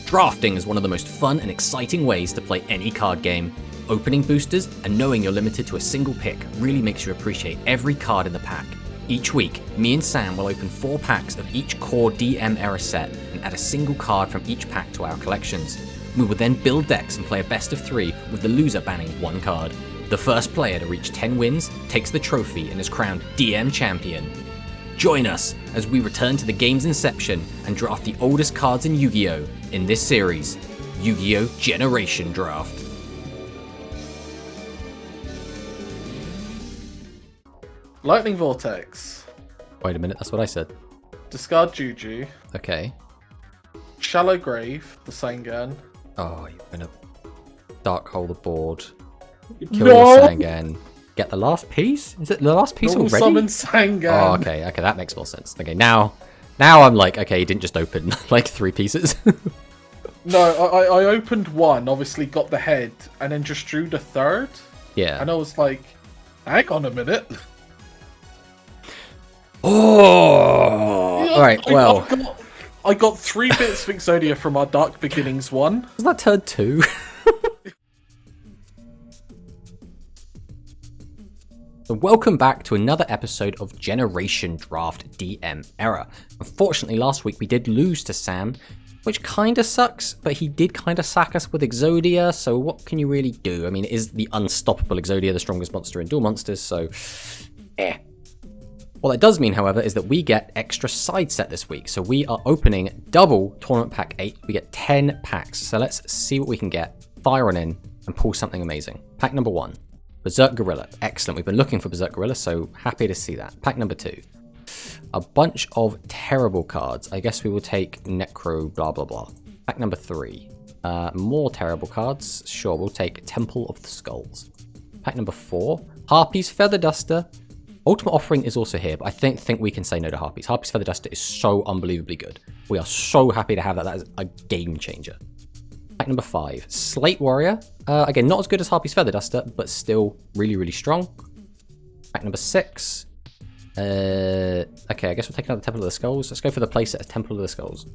Drafting is one of the most fun and exciting ways to play any card game. Opening boosters and knowing you're limited to a single pick really makes you appreciate every card in the pack. Each week, me and Sam will open 4 packs of each core DM era set and add a single card from each pack to our collections. We will then build decks and play a best of 3 with the loser banning 1 card. The first player to reach 10 wins takes the trophy and is crowned DM champion. Join us as we return to the game's inception and draft the oldest cards in Yu-Gi-Oh! In this series, Yu-Gi-Oh! Generation Draft. Lightning Vortex. Wait a minute, that's what I said. Discard Yugioh. Okay. Shallow Grave, the Sangan. Oh, you're gonna dark hole the board. Kill No! your Sangan. Get the last piece? Is it the last piece Normal already? Summon Sangan. Oh, okay, that makes more sense. Okay, now I'm like, okay, you didn't just open like 3 pieces. No, I opened one, obviously got the head, and then just drew the third. Yeah. And I was like, hang on a minute. Oh! Yeah, Alright, well. I got 3 bits of Exodia from our Dark Beginnings one. Was that turn 2? So welcome back to another episode of Generation Draft DM Era. Unfortunately, last week we did lose to Sam, which kinda sucks, but he did kinda sack us with Exodia, so what can you really do? I mean, it is the unstoppable Exodia, the strongest monster in Duel Monsters, so What that does mean, however, is that we get extra side set this week. So we are opening double Tournament Pack 8. We get 10 packs. So let's see what we can get, fire on in, and pull something amazing. Pack number 1, Berserk Gorilla. Excellent. We've been looking for Berserk Gorilla, so happy to see that. Pack number 2, a bunch of terrible cards. I guess we will take Necro blah blah blah. Pack number 3, more terrible cards. Sure, we'll take Temple of the Skulls. Pack number 4, Harpy's Feather Duster. Ultimate Offering is also here, but I think we can say no to Harpy's. Harpy's Feather Duster is so unbelievably good. We are so happy to have that. That is a game changer. Pack number 5, Slate Warrior. Again, not as good as Harpy's Feather Duster, but still really, really strong. Pack number 6. Okay, I guess we'll take another Temple of the Skulls. Let's go for the playset as Temple of the Skulls.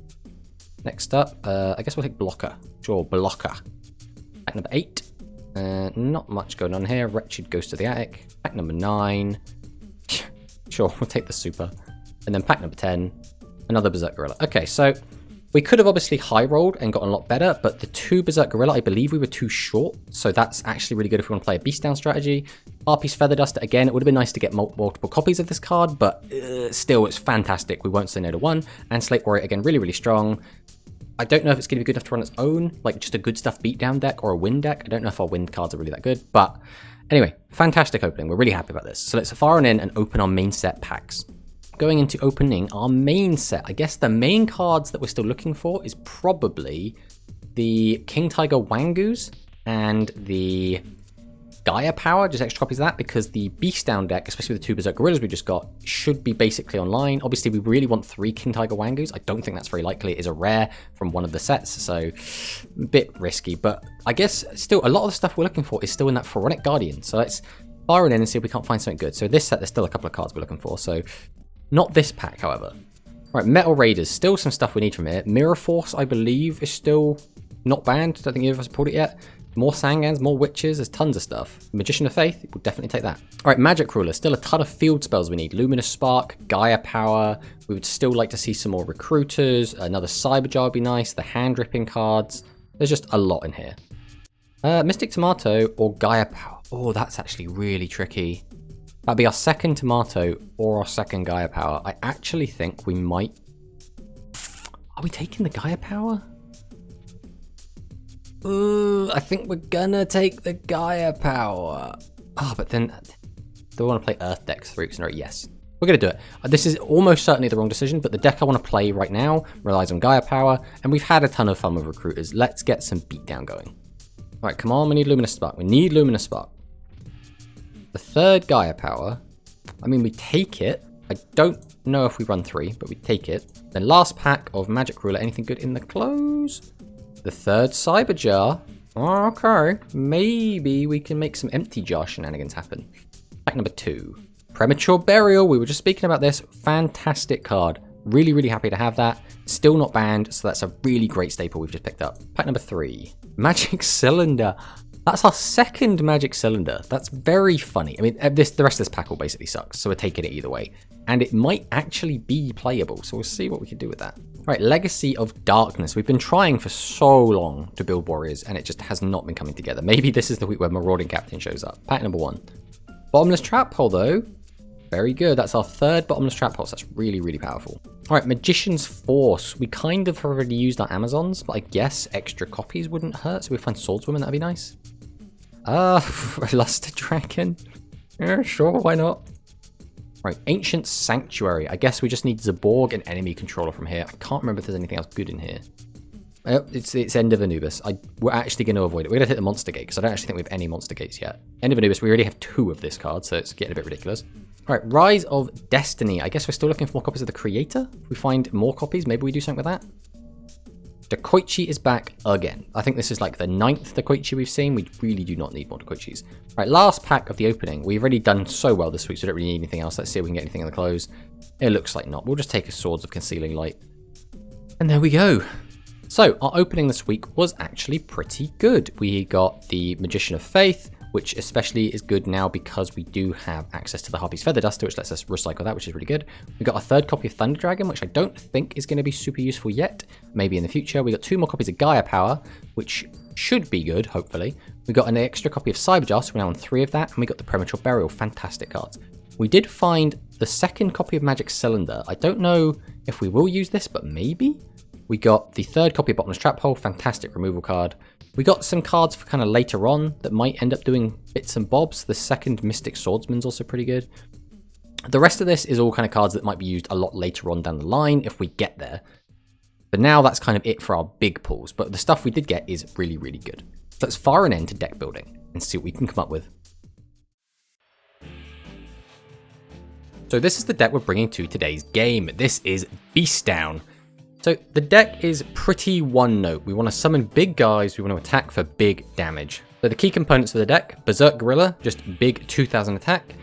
Next up, I guess we'll take Blocker. Sure, Blocker. Pack number 8. Not much going on here. Wretched Ghost of the Attic. Pack number 9. Sure, we'll take the super. And then pack number 10, another Berserk Gorilla. Okay, so we could have obviously high rolled and gotten a lot better, but the 2 Berserk Gorilla, I believe we were too short. So that's actually really good if we want to play a Beastdown strategy. Harpy's Feather Duster, again, it would have been nice to get multiple copies of this card, but still, it's fantastic. We won't say no to 1. And Slate Warrior, again, really, really strong. I don't know if it's going to be good enough to run its own, like just a good stuff beatdown deck or a wind deck. I don't know if our wind cards are really that good, but anyway, fantastic opening. We're really happy about this. So let's fire on in and open our main set packs. Going into opening our main set, I guess the main cards that we're still looking for is probably the King Tiger Wangoos and the Gaia Power, just extra copies of that, because the Beastdown deck, especially with the 2 Berserk Gorillas we just got, should be basically online. Obviously, we really want 3 King Tiger Wangoos. I don't think that's very likely. It is a rare from one of the sets, so a bit risky. But I guess still, a lot of the stuff we're looking for is still in that Pharaonic Guardian. So let's fire it in and see if we can't find something good. So this set, there's still a couple of cards we're looking for. So not this pack, however. Right, Metal Raiders, still some stuff we need from here. Mirror Force, I believe, is still not banned. Don't think either of us pulled it yet. More Sangans, more Witches, there's tons of stuff. Magician of Faith, we'll definitely take that. Alright, Magic Ruler, still a ton of field spells we need. Luminous Spark, Gaia Power, we would still like to see some more Recruiters, another Cyber Jar would be nice, the hand ripping cards. There's just a lot in here. Mystic Tomato or Gaia Power. Oh, that's actually really tricky. That'd be our second Tomato or our second Gaia Power. I actually think we might... Are we taking the Gaia Power? I think we're gonna take the Gaia Power. But then, do I want to play Earth decks 3 weeks in a row? Yes. We're gonna do it. This is almost certainly the wrong decision, but the deck I want to play right now relies on Gaia Power, and we've had a ton of fun with Recruiters. Let's get some beatdown going. Alright, come on, we need Luminous Spark. We need Luminous Spark. The third Gaia Power, I mean, we take it. I don't know if we run 3, but we take it. Then last pack of Magic Ruler, anything good in the close? The third Cyber Jar. Okay, maybe we can make some empty jar shenanigans happen. Pack number 2. Premature Burial. We were just speaking about this. Fantastic card. Really, really happy to have that. Still not banned, so that's a really great staple we've just picked up. Pack number 3. Magic Cylinder. That's our second Magic Cylinder. That's very funny. I mean, the rest of this pack will basically suck, so we're taking it either way. And it might actually be playable, so we'll see what we can do with that. Right, Legacy of Darkness. We've been trying for so long to build warriors, and it just has not been coming together. Maybe this is the week where Marauding Captain shows up. Pack number 1. Bottomless Trap Hole, though. Very good. That's our third Bottomless Trap Hole, so that's really, really powerful. All right, Magician's Force. We kind of already used our Amazons, but I guess extra copies wouldn't hurt, so we find Swordswoman, that'd be nice. Luster Dragon. Yeah, sure, why not? Right, Ancient Sanctuary. I guess we just need Zaborg and enemy controller from here. I can't remember if there's anything else good in here. It's End of Anubis. We're actually going to avoid it. We're going to hit the Monster Gate, because I don't actually think we have any Monster Gates yet. End of Anubis, we already have 2 of this card, so it's getting a bit ridiculous. All right, Rise of Destiny. I guess we're still looking for more copies of the Creator. If we find more copies, maybe we do something with that. Dakoichi is back again. I think this is like the 9th Dakoichi we've seen. We really do not need more Dakoichis. Right, last pack of the opening. We've already done so well this week, so we don't really need anything else. Let's see if we can get anything in the close. It looks like not. We'll just take a Swords of Concealing Light. And there we go. So, our opening this week was actually pretty good. We got the Magician of Faith, which especially is good now because we do have access to the Harpy's Feather Duster, which lets us recycle that, which is really good. We got our 3rd copy of Thunder Dragon, which I don't think is going to be super useful yet. Maybe in the future. We got 2 more copies of Gaia Power, which should be good, hopefully. We got an extra copy of Cyberjar, so we're now on 3 of that. And we got the Premature Burial. Fantastic cards. We did find the 2nd copy of Magic Cylinder. I don't know if we will use this, but maybe. We got the 3rd copy of Bottomless Trap Hole. Fantastic removal card. We got some cards for kind of later on that might end up doing bits and bobs. The 2nd Mystic Swordsman's also pretty good. The rest of this is all kind of cards that might be used a lot later on down the line if we get there. But now that's kind of it for our big pulls. But the stuff we did get is really, really good. So let's fire an end to deck building and see what we can come up with. So this is the deck we're bringing to today's game. This is Beastdown. So the deck is pretty one note. We want to summon big guys, we want to attack for big damage. So the key components of the deck: Berserk Gorilla, just big 2000 attack.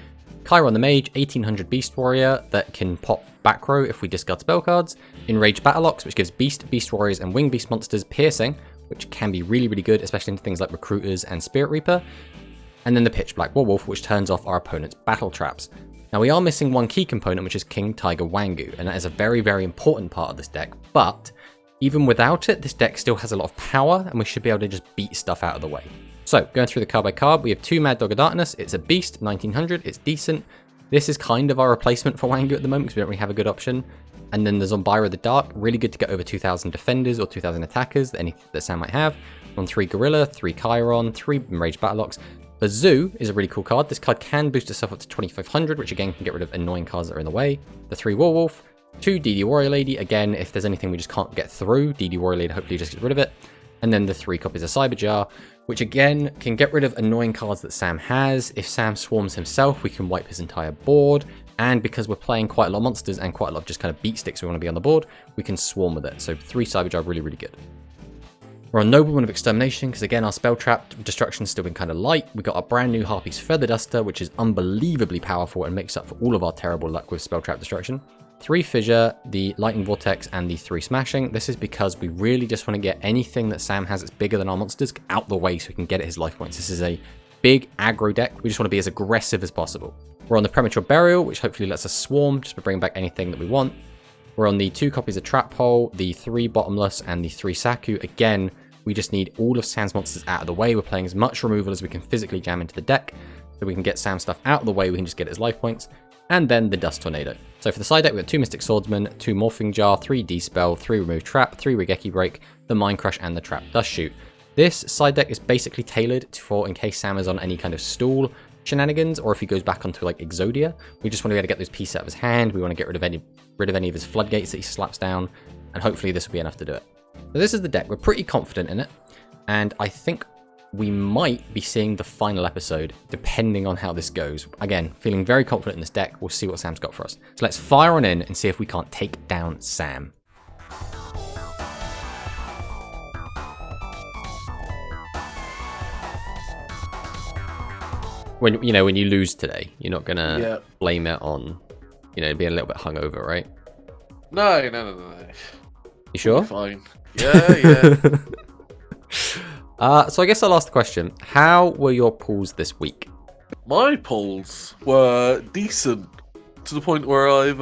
Chiron the Mage, 1800 Beast Warrior that can pop back row if we discard spell cards. Enraged Battleox, which gives Beast, Beast Warriors and Wing Beast monsters piercing, which can be really, really good, especially in things like Recruiters and Spirit Reaper. And then the Pitch Black Werewolf, which turns off our opponent's battle traps. Now we are missing one key component, which is King Tiger Wangu, and that is a very, very important part of this deck, but even without it, this deck still has a lot of power, and we should be able to just beat stuff out of the way. So, going through the card by card, we have 2 Mad Dog of Darkness. It's a Beast, 1900, it's decent. This is kind of our replacement for Wangu at the moment, because we don't really have a good option. And then the Zombira the Dark, really good to get over 2000 defenders or 2000 attackers, anything that Sam might have. On 3 Gorilla, 3 Chiron, 3 Enraged Battleox. Bazoo is a really cool card. This card can boost itself up to 2500, which again can get rid of annoying cards that are in the way. The 3 Werewolf, 2 DD Warrior Lady. Again, if there's anything we just can't get through, DD Warrior Lady hopefully just gets rid of it. And then the 3 copies of Cyberjar, which again can get rid of annoying cards that Sam has. If Sam swarms himself, we can wipe his entire board. And because we're playing quite a lot of monsters and quite a lot of just kind of beat sticks we want to be on the board, we can swarm with it. So 3 Cyberjar, really, really good. We're on Nobleman of Extermination, because again, our spell trap destruction's still been kind of light. We got our brand new Harpy's Feather Duster, which is unbelievably powerful and makes up for all of our terrible luck with spell trap destruction. 3 Fissure, the Lightning Vortex, and the 3 Smashing. This is because we really just want to get anything that Sam has that's bigger than our monsters out the way so we can get at his life points. This is a big aggro deck. We just want to be as aggressive as possible. We're on the Premature Burial, which hopefully lets us swarm just by bringing back anything that we want. We're on the 2 copies of Trap Hole, the 3 Bottomless, and the 3 Saku. Again, we just need all of Sam's monsters out of the way. We're playing as much removal as we can physically jam into the deck, so we can get Sam's stuff out of the way, we can just get his life points. And then the Dust Tornado. So for the side deck, we've got 2 Mystic Swordsman, 2 Morphing Jar, 3 D-Spell, 3 Remove Trap, 3 Regeki Break, the Mind Crush, and the Trap Dust Shoot. This side deck is basically tailored for in case Sam is on any kind of stall shenanigans, or if he goes back onto like Exodia. We just want to be able to get those pieces out of his hand. We want to get rid of any of his floodgates that he slaps down, and hopefully this will be enough to do it. So this is the deck. We're pretty confident in it, and I think we might be seeing the final episode depending on how this goes. Again, feeling very confident in this deck. We'll see what Sam's got for us. So let's fire on in and see if we can't take down Sam. When you lose today, you're not gonna blame it on, being a little bit hungover, right? No, no, no, no, no. You sure? Fine. Yeah, yeah. So I guess I'll ask the question. How were your pulls this week? My pulls were decent to the point where I've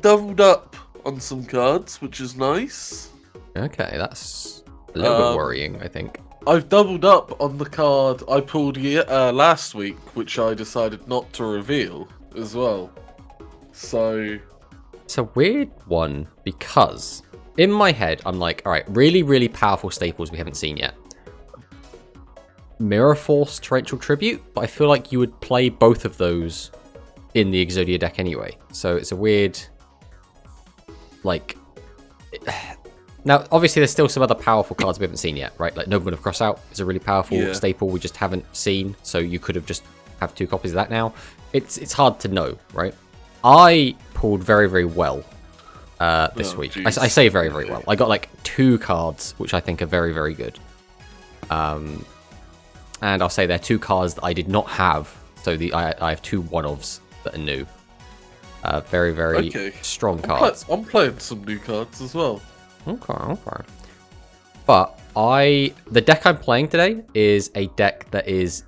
doubled up on some cards, which is nice. Okay, that's a little bit worrying, I think. I've doubled up on the card I pulled last week, which I decided not to reveal as well. So It's a weird one because in my head, I'm like, all right, really, really powerful staples we haven't seen yet. Mirror Force, Torrential Tribute, but I feel like you would play both of those in the Yugioh deck anyway. So it's a weird, like... Now, obviously, there's still some other powerful cards we haven't seen yet, right? Like Nobleman of Crossout is a really powerful staple we just haven't seen, so you could have just have 2 copies of that now. It's hard to know, right? I pulled very, very well this week. I say very, very well. I got like 2 cards, which I think are very, very good. And I'll say they're 2 cards that I did not have, so I have 2 one-ofs that are new. Very, very strong cards. I'm playing some new cards as well. Okay. But the deck I'm playing today is a deck that is,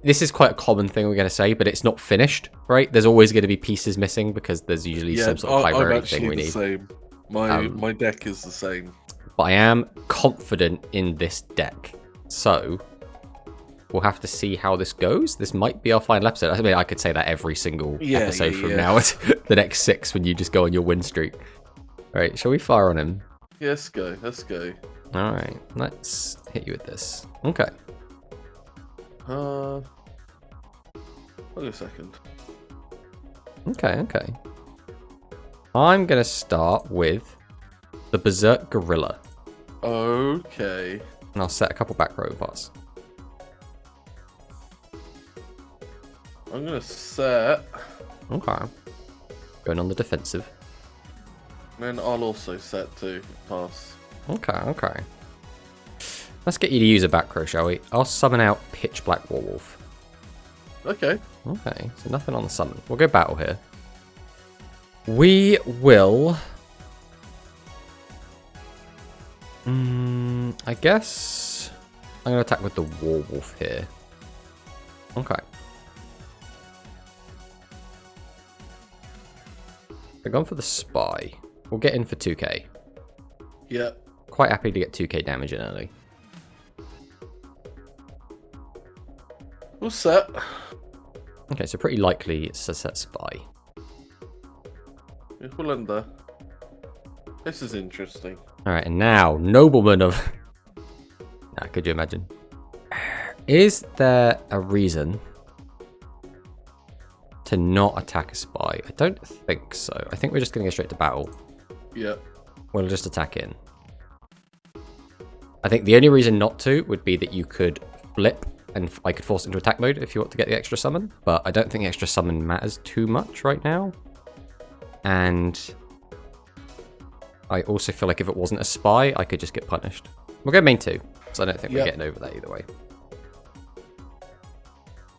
this is quite a common thing we're going to say, but it's not finished, right? There's always going to be pieces missing because there's usually some sort of high rarity thing we need. Same. My deck is the same. But I am confident in this deck, so we'll have to see how this goes. This might be our final episode. I mean, I could say that every single episode from now to the next 6 when you just go on your win streak. All right, shall we fire on him? Let's go. All right, let's hit you with this. Okay. Wait a second. Okay. I'm going to start with the Berserk Gorilla. Okay. And I'll set a couple back row parts. I'm going to set... Okay. Going on the defensive. Then I'll also set 2. Pass. Okay. Let's get you to use a back row, shall we? I'll summon out Pitch Black Warwolf. Okay. So nothing on the summon. We'll go battle here. We will... I guess... I'm going to attack with the Warwolf here. Okay. We're going for the Spy. We'll get in for 2k. Yeah. Quite happy to get 2k damage in early. We'll set. Okay, so pretty likely it's a set Spy. We'll end there. This is interesting. Alright, and now, Nobleman of... Nah, could you imagine? Is there a reason to not attack a Spy? I don't think so. I think we're just going to go straight to battle. Yeah. We'll just attack in. I think the only reason not to would be that you could flip and I could force it into attack mode if you want to get the extra summon. But I don't think the extra summon matters too much right now. And I also feel like if it wasn't a Spy, I could just get punished. We'll go main 2, so I don't think we're getting over that either way.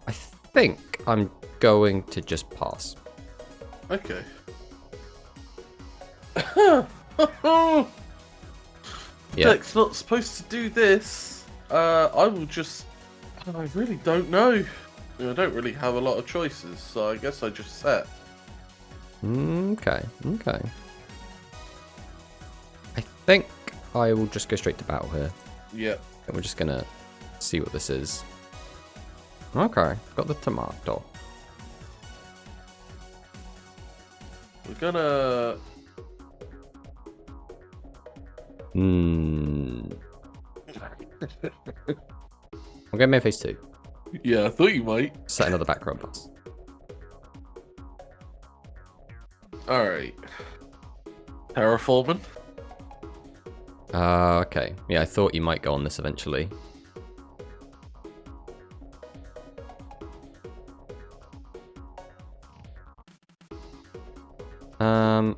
I think I'm going to just pass. Okay. Deck's not supposed to do this. I will just... I really don't know. I don't really have a lot of choices, so I guess I just set. Okay. I think I will just go straight to battle here. Yeah. And we're just gonna see what this is. Okay, got the tomato. We're gonna... We'll go main phase 2. Yeah, I thought you might. Set another background pass. Alright. Terraforming. Okay. Yeah, I thought you might go on this eventually.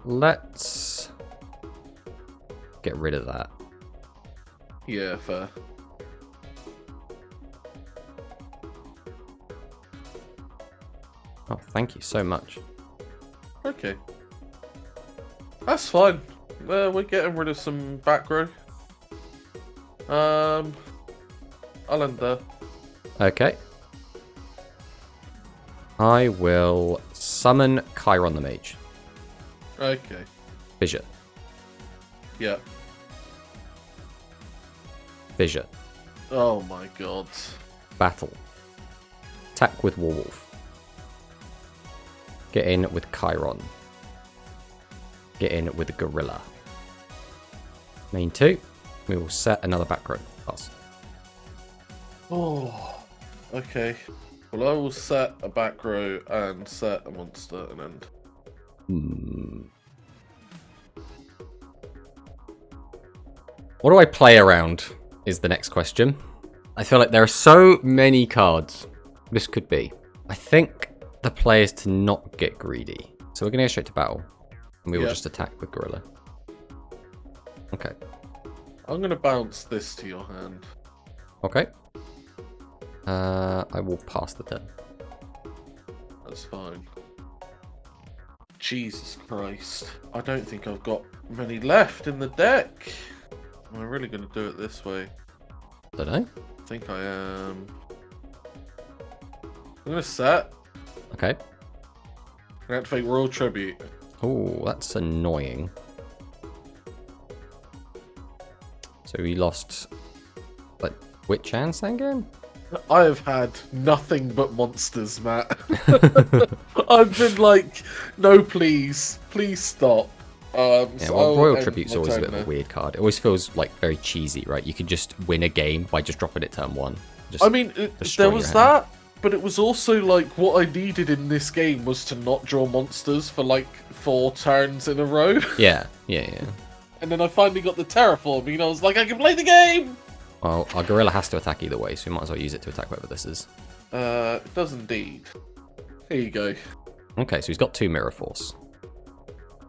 Let's get rid of that. Yeah, fair. Oh, thank you so much. Okay. That's fine. We're getting rid of some back row. I'll end there. Okay. I will summon Chiron the Mage. Okay. Fissure. Yeah. Fissure. Oh my god. Battle. Attack with Warwolf. Get in with Chiron. Get in with Gorilla. Main 2. We will set another back row. Pass. Oh. Okay. Well, I will set a back row and set a monster and end. What do I play around is the next question. I feel like there are so many cards this could be. I think the play is to not get greedy. So we're going to go straight to battle. And we will just attack with Gorilla. Okay. I'm going to bounce this to your hand. Okay. I will pass the turn. That's fine. Jesus Christ. I don't think I've got many left in the deck. Am I really going to do it this way? Don't know. I think I am. I'm going to set. Okay. I'm going to activate Royal Tribute. Oh, that's annoying. So we lost, like, Witch and Sangam? I have had nothing but monsters, Matt. I've been like, no, please stop. Yeah, So well, I'll Royal end Tribute's my always a turn bit of a there. weird card. It always feels like very cheesy, right? You could just win a game by just dropping it turn 1. Just I mean, destroy there your was hand. that, but it was also like what I needed in this game was to not draw monsters for like 4 turns in a row. Yeah. And then I finally got the terraforming, and I was like, I can play the game! Well, our Gorilla has to attack either way, so we might as well use it to attack whatever this is. It does indeed. Here you go. Okay, so he's got 2 Mirror Force.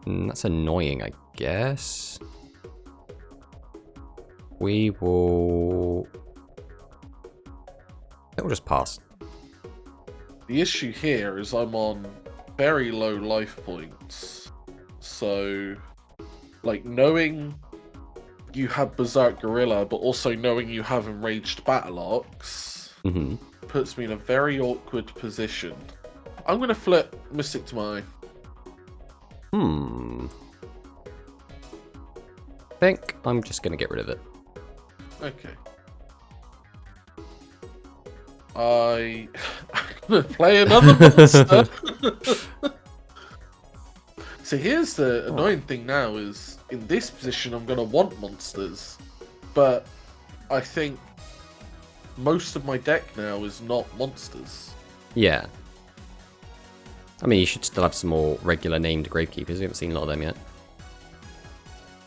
That's annoying, I guess. We will... It will just pass. The issue here is I'm on very low life points. So, like, knowing you have Berserk Gorilla, but also knowing you have Enraged Battle Ox, puts me in a very awkward position. I'm going to flip Mystic to my... I think I'm just going to get rid of it. Okay. I'm going to play another monster. So here's the annoying thing now is, in this position I'm going to want monsters, but I think most of my deck now is not monsters. Yeah. I mean, you should still have some more regular named Gravekeepers. We haven't seen a lot of them yet.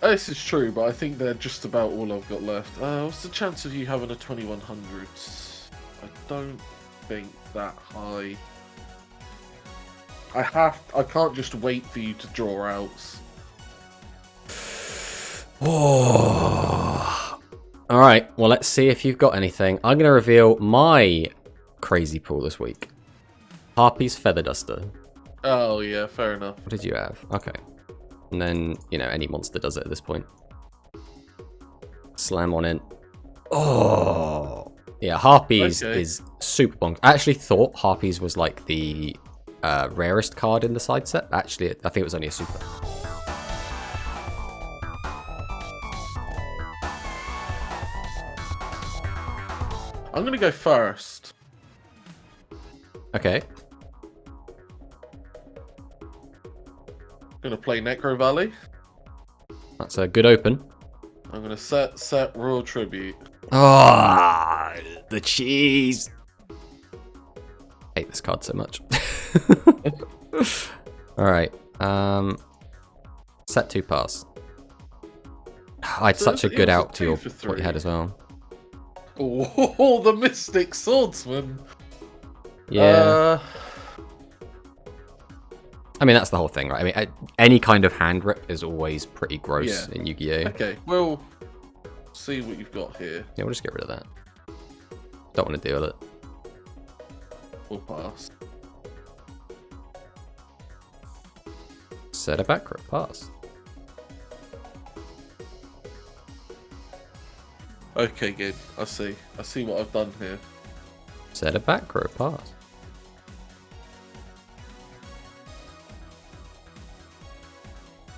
This is true, but I think they're just about all I've got left. What's the chance of you having a 2100? I don't think that high. I can't just wait for you to draw outs. Oh. All right. Well, let's see if you've got anything. I'm going to reveal my crazy pool this week. Harpy's Feather Duster. Oh yeah, fair enough. What did you have? Okay. And then, you know, any monster does it at this point. Slam on in. Oh. Yeah, Harpies is super bonkers. I actually thought Harpies was like the rarest card in the side set. Actually, I think it was only a super. I'm gonna go first. Okay. I'm gonna play Necro Valley. That's a good open. I'm gonna set Royal Tribute. Ah, the cheese. I hate this card so much. All right. Set 2 pass. I had So such a it good was a out to 2 your for what you 3. had as well. Oh, the Mystic Swordsman. Yeah. I mean, that's the whole thing, right? I mean, any kind of hand rip is always pretty gross in Yu-Gi-Oh. Okay, well, see what you've got here. Yeah, we'll just get rid of that. Don't want to deal with it. We'll pass. Set a back rip, pass. Okay, game. I see. I see what I've done here. Set a back row pass.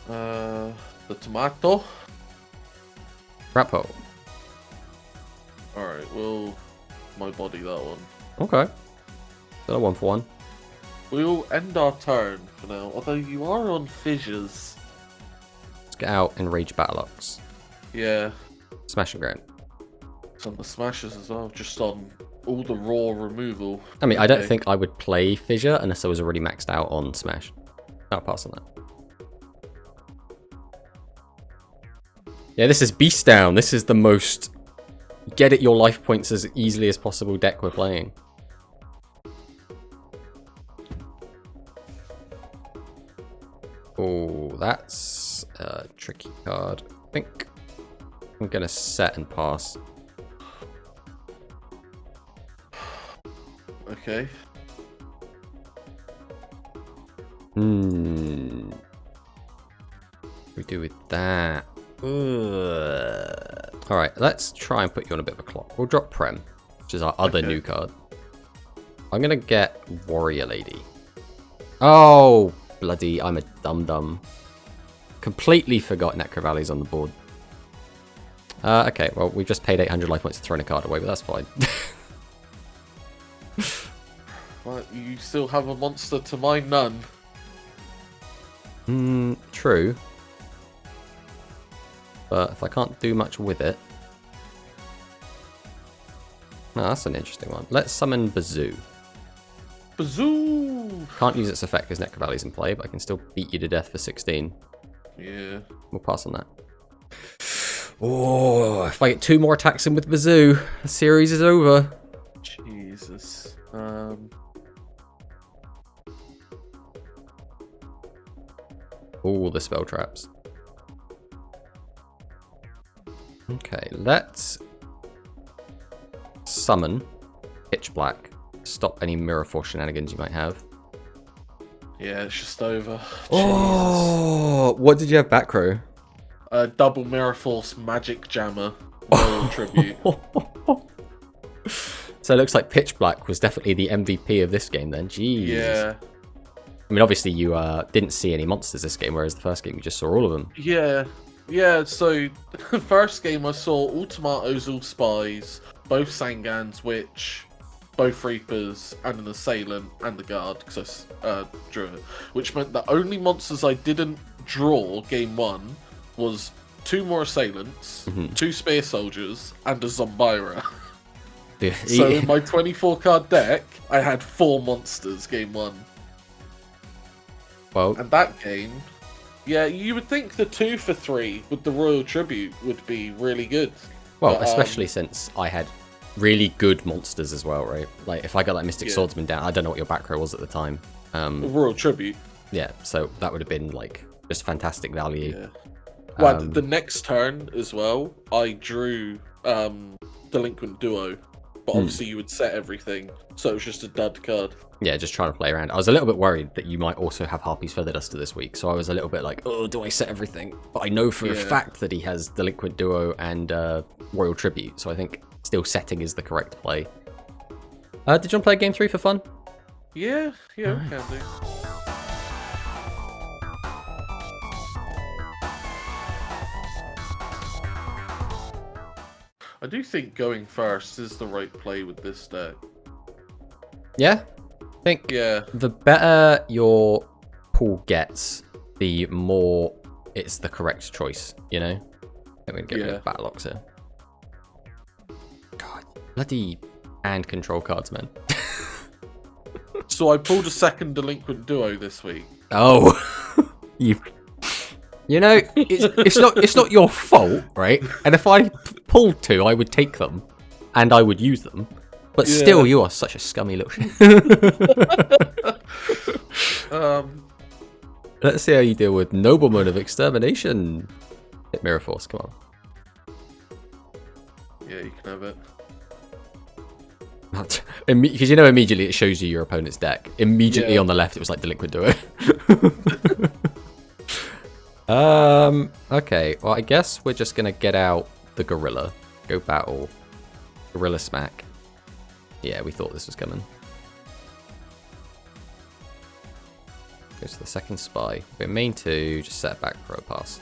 The tomato. Trap hole. Alright, we'll my body that one. Okay. Got a 1-for-1. We'll end our turn for now, although you are on fissures. Let's get out and rage battle ox. Yeah. Smash and ground. It's on the smashes as well, just on all the raw removal. I mean, I don't think I would play fissure unless I was already maxed out on smash. I'll pass on that. Yeah, this is BEASTDOWN. This is the most get at your life points as easily as possible deck we're playing. Oh, that's a tricky card. I think I'm going to set and pass. Okay. What do we do with that? Alright, let's try and put you on a bit of a clock. We'll drop Prem, which is our other new card. I'm going to get Warrior Lady. Oh, bloody, I'm a dum-dum. Completely forgot Necro Valley's on the board. Okay, well, we've just paid 800 life points to throw a card away, but that's fine. But you still have a monster to my none. True. But if I can't do much with it... No, that's an interesting one. Let's summon Bazoo. Bazoo! Can't use its effect because Necro Valley's in play, but I can still beat you to death for 16. Yeah. We'll pass on that. Oh, if I get 2 more attacks in with Bazoo, the series is over. Jesus. All the spell traps. Okay, let's summon Pitch Black. Stop any Mirror Force shenanigans you might have. Yeah, it's just over. Oh, what did you have back row? Double Mirror Force Magic Jammer. Royal Tribute. So it looks like Pitch Black was definitely the MVP of this game then. Jeez. Yeah. I mean, obviously you didn't see any monsters this game, whereas the first game you just saw all of them. Yeah. Yeah, so first game I saw all Tomatoes, all Spies, both Sangans, Witch, both Reapers, and an Assailant, and the Guard, because I drew it. Which meant the only monsters I didn't draw game 1 was 2 more Assailants, 2 Spear Soldiers, and a Zombira. Yeah. So in my 24 card deck, I had 4 monsters game 1. Well, And that game, yeah, you would think the 2 for 3 with the Royal Tribute would be really good. well, But, especially since I had really good monsters as well, right? Like, if I got like Mystic Swordsman down, I don't know what your back row was at the time. Royal Tribute. Yeah, so that would have been like just fantastic value. Yeah. Well, the next turn as well, I drew Delinquent Duo, but obviously you would set everything, so it was just a dud card. Yeah, just trying to play around. I was a little bit worried that you might also have Harpy's Feather Duster this week, so I was a little bit like, oh, do I set everything? But I know for a fact that he has Delinquent Duo and Royal Tribute, so I think still setting is the correct play. Did you want to play game 3 for fun? Yeah, we can do. I do think going first is the right play with this deck. Yeah? I think the better your pool gets, the more it's the correct choice, you know? I'm going to get rid of Battle Ox here. God, bloody and control cards, man. So I pulled a second Delinquent Duo this week. Oh, you know, it's not your fault, right? And if I pulled 2, I would take them, and I would use them. But still, you are such a scummy little shit. Let's see how you deal with Nobleman of Extermination. Hit Mirror Force, come on. Yeah, you can have it. Because you know immediately it shows you your opponent's deck. Immediately on the left it was like Delinquent Duo. Okay, well I guess we're just going to get out the Gorilla. Go battle. Gorilla smack. Yeah, we thought this was coming. Goes to the second spy. We're main 2, just set back pro pass.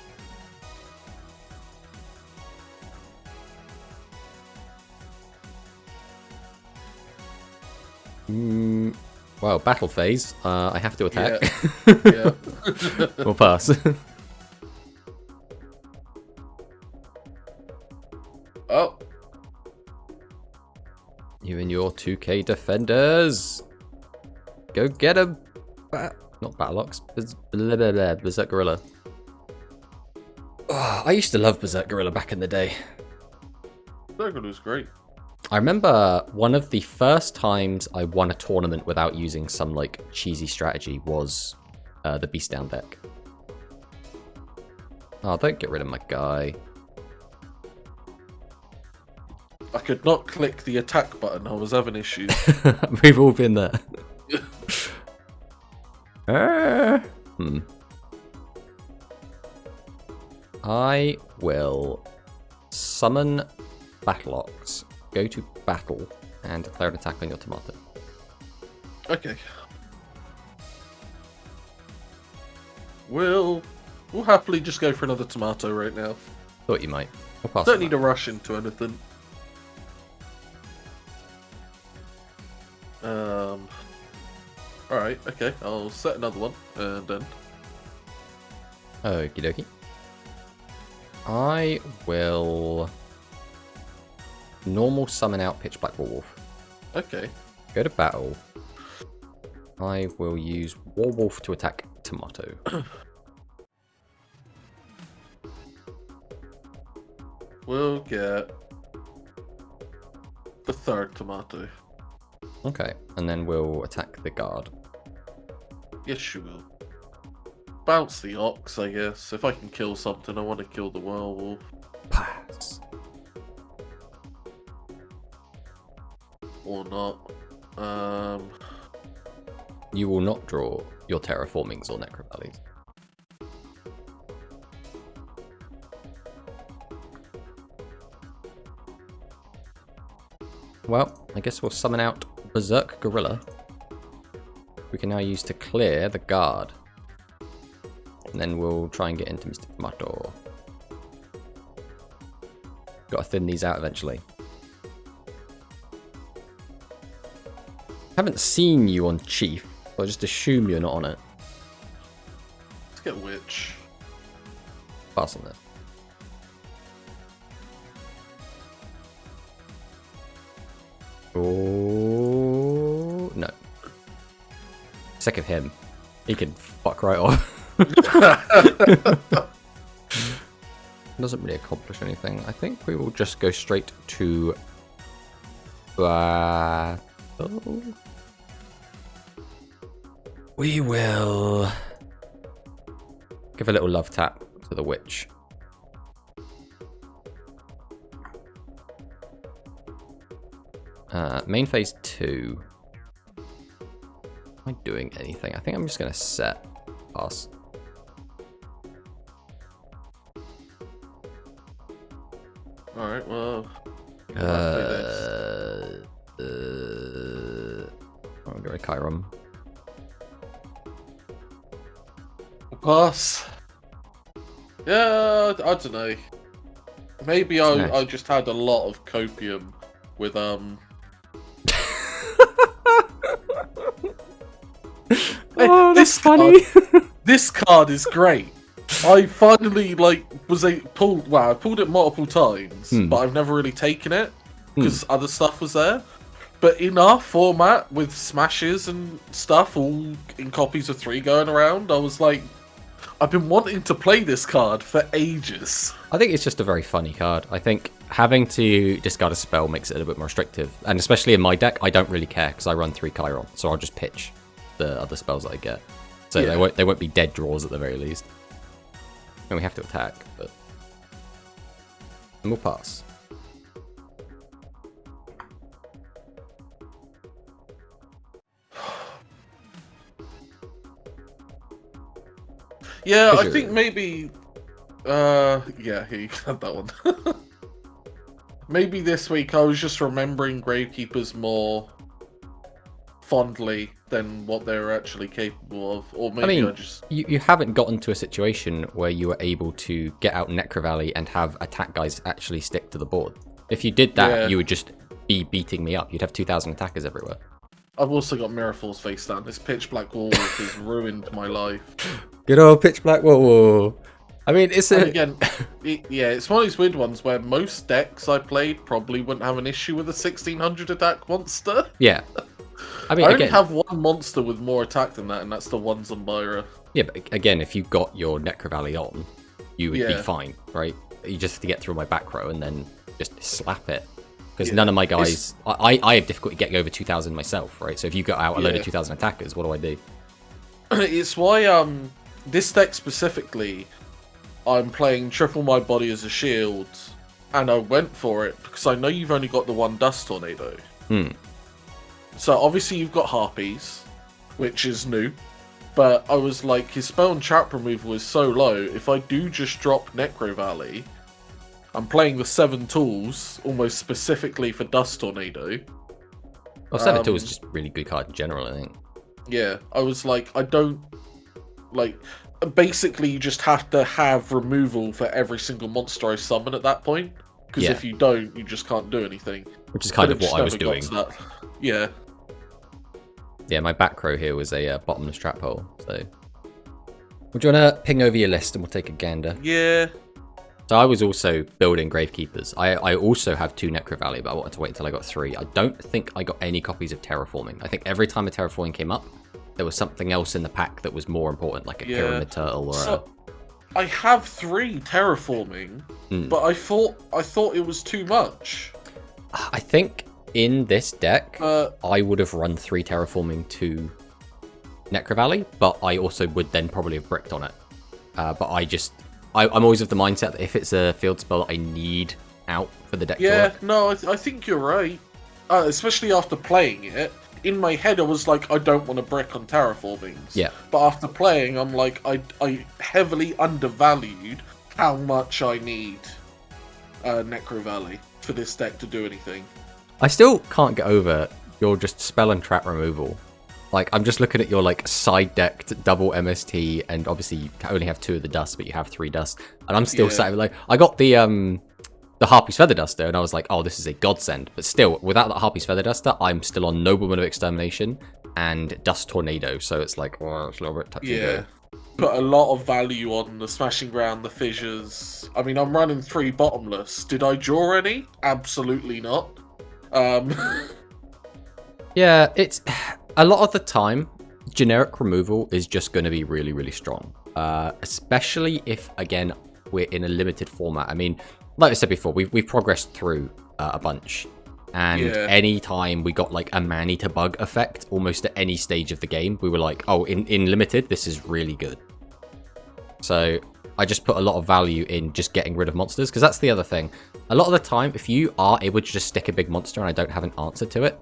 Well, battle phase. I have to attack. Yeah. We'll pass. Oh. You and your 2k defenders. Go get him. Not Battleox. Berserk Gorilla. Oh, I used to love Berserk Gorilla back in the day. Berserk Gorilla was great. I remember one of the first times I won a tournament without using some like cheesy strategy was the BEASTDOWN deck. Oh, don't get rid of my guy. I could not click the attack button. I was having issues. We've all been there. I will summon Battleox, go to battle, and declare an attack on your tomato. Okay. We'll happily just go for another tomato right now. Thought you might. I'll pass. Don't need to rush into anything. Alright, okay. I'll set another one, and then... Okie dokie. I will normal summon out Pitch Black Warwolf. Okay. Go to battle. I will use Warwolf to attack Tomato. We'll get the third tomato. Okay, and then we'll attack the guard. Yes, you will. Bounce the ox, I guess. If I can kill something, I want to kill the werewolf. Pass. Or not. You will not draw your Terraformings or Necrovalleys. Well, I guess we'll summon out Berserk Gorilla. We can now use to clear the guard. And then we'll try and get into Mr. Tomato. Gotta thin these out eventually. Haven't seen you on Chief, so I just assume you're not on it. Let's get Witch. Pass on this. Oh no. Sick of him. He can fuck right off. Doesn't really accomplish anything. I think we will just go straight to we will give a little love tap to the witch. Main phase 2. Am I doing anything? I think I'm just going to set. Pass. Alright, well... I'm going to Chiron. Pass. Yeah, I don't know. Maybe I just had a lot of copium with Oh, that's funny. This card is great. I finally I pulled it multiple times, but I've never really taken it because other stuff was there. But in our format with smashes and stuff, all in copies of 3 going around, I was like, I've been wanting to play this card for ages. I think it's just a very funny card. I think having to discard a spell makes it a little bit more restrictive. And especially in my deck, I don't really care because I run 3 Chiron. So I'll just pitch the other spells that I get. So yeah. they won't be dead draws at the very least. And we have to attack, but... And we'll pass. Yeah, I think maybe... yeah, he had that one. maybe this week I was just remembering Gravekeepers more fondly than what they were actually capable of, or maybe I just... you haven't gotten to a situation where you were able to get out Necro Valley and have attack guys actually stick to the board. If you did that, you would just be beating me up. You'd have 2,000 attackers everywhere. I've also got Mirrorfall's face down. This Pitch Black Werewolf has ruined my life. Good old Pitch Black Werewolf. I mean, it's a... And again, it's one of these weird ones where most decks I played probably wouldn't have an issue with a 1600 attack monster. Yeah. I mean, I only have one monster with more attack than that, and that's the one Zombira. Yeah, but again, if you got your Necro Valley on, you would be fine, right? You just have to get through my back row and then just slap it. Because none of my guys... I have difficulty getting over 2,000 myself, right? So if you got out a load of 2,000 attackers, what do I do? It's why this deck specifically, I'm playing triple my body as a shield, and I went for it because I know you've only got the one Dust Tornado. So obviously you've got Harpies, which is new, but I was like, his spell and trap removal is so low, if I do just drop Necro Valley, I'm playing the 7 tools almost specifically for Dust Tornado. Well, 7 tools is just a really good card in general, I think. Yeah, I was like, I don't... Like, basically you just have to have removal for every single monster I summon at that point. Because if you don't, you just can't do anything. Which is kind of what I was doing. Yeah. Yeah, my back row here was a bottomless trap hole, so... Would you want to ping over your list and we'll take a gander? Yeah. So I was also building Gravekeepers. I also have 2 Necro Valley, but I wanted to wait until I got 3. I don't think I got any copies of Terraforming. I think every time a Terraforming came up, there was something else in the pack that was more important, like a Pyramid Turtle or I have 3 Terraforming, but I thought it was too much. I think in this deck, I would have run 3 Terraforming to Necro Valley, but I also would then probably have bricked on it. But I'm always of the mindset that if it's a field spell I need out for the deck to work. No, I think you're right. Especially after playing it. In my head, I was like, I don't want to brick on Terraformings. Yeah. But after playing, I'm like, I heavily undervalued how much I need Necro Valley for this deck to do anything. I still can't get over your just spell and trap removal. Like, I'm just looking at your, like, side-decked double MST, and obviously you only have 2 of the dust, but you have 3 dust. And I'm still sat like, I got the Harpy's Feather Duster, and I was like, oh, this is a godsend. But still, without that Harpy's Feather Duster, I'm still on Nobleman of Extermination and Dust Tornado, so it's like, oh, it's a little bit touch and go. Put a lot of value on the Smashing Ground, the Fissures. I mean, I'm running 3 Bottomless. Did I draw any? Absolutely not. Yeah, it's... A lot of the time, generic removal is just going to be really, really strong. Especially if, again, we're in a limited format. I mean, like I said before, we've progressed through a bunch. And any time we got like a man-eater bug effect, almost at any stage of the game, we were like, oh, in limited, this is really good. So I just put a lot of value in just getting rid of monsters, because that's the other thing. A lot of the time, if you are able to just stick a big monster and I don't have an answer to it,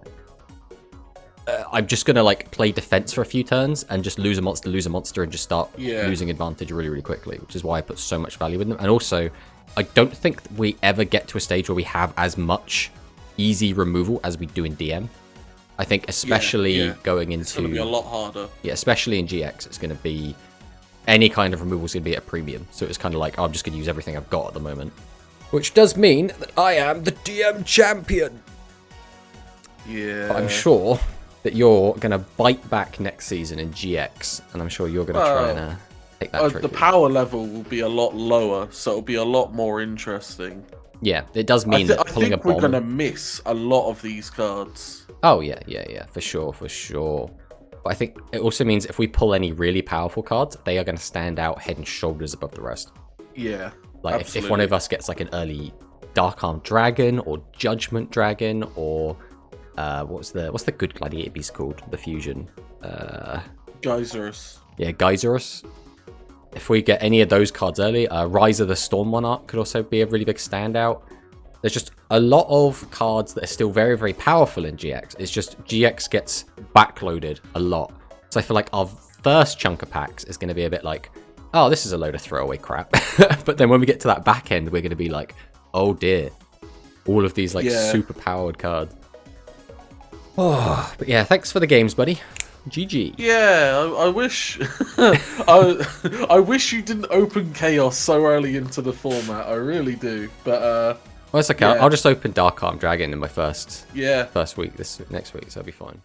I'm just going to like play defense for a few turns and just lose a monster and just start losing advantage really, really quickly, which is why I put so much value in them. And also, I don't think we ever get to a stage where we have as much easy removal as we do in DM. I think especially going into... It's going to be a lot harder. Yeah, especially in GX, it's going to be... Any kind of removal is going to be at a premium. So it's kind of like, oh, I'm just going to use everything I've got at the moment. Which does mean that I am the DM champion. Yeah. But I'm sure that you're going to bite back next season in GX, and I'm sure you're going to try and take that trophy. The power level will be a lot lower, so it'll be a lot more interesting. Yeah, it does mean that pulling a bomb... we're going to miss a lot of these cards. Oh, yeah, for sure. But I think it also means if we pull any really powerful cards, they are going to stand out head and shoulders above the rest. Yeah, like if one of us gets like an early Dark Arm Dragon or Judgment Dragon or what's the good gladiator beast called? The fusion. Geysirus. Yeah, Geysirus. If we get any of those cards early, Rise of the Storm Monarch could also be a really big standout. There's just a lot of cards that are still very, very powerful in GX. It's just GX gets backloaded a lot. So I feel like our first chunk of packs is going to be a bit like, oh, this is a load of throwaway crap. But then when we get to that back end, we're going to be like, oh dear. all of these like Yeah. super powered cards. Oh, but yeah, thanks for the games, buddy. GG. Yeah, I wish I wish you didn't open Chaos so early into the format. I really do. But Well, it's okay. yeah. I'll just open Dark Arm Dragon in my first yeah. week next week, so it'll be fine.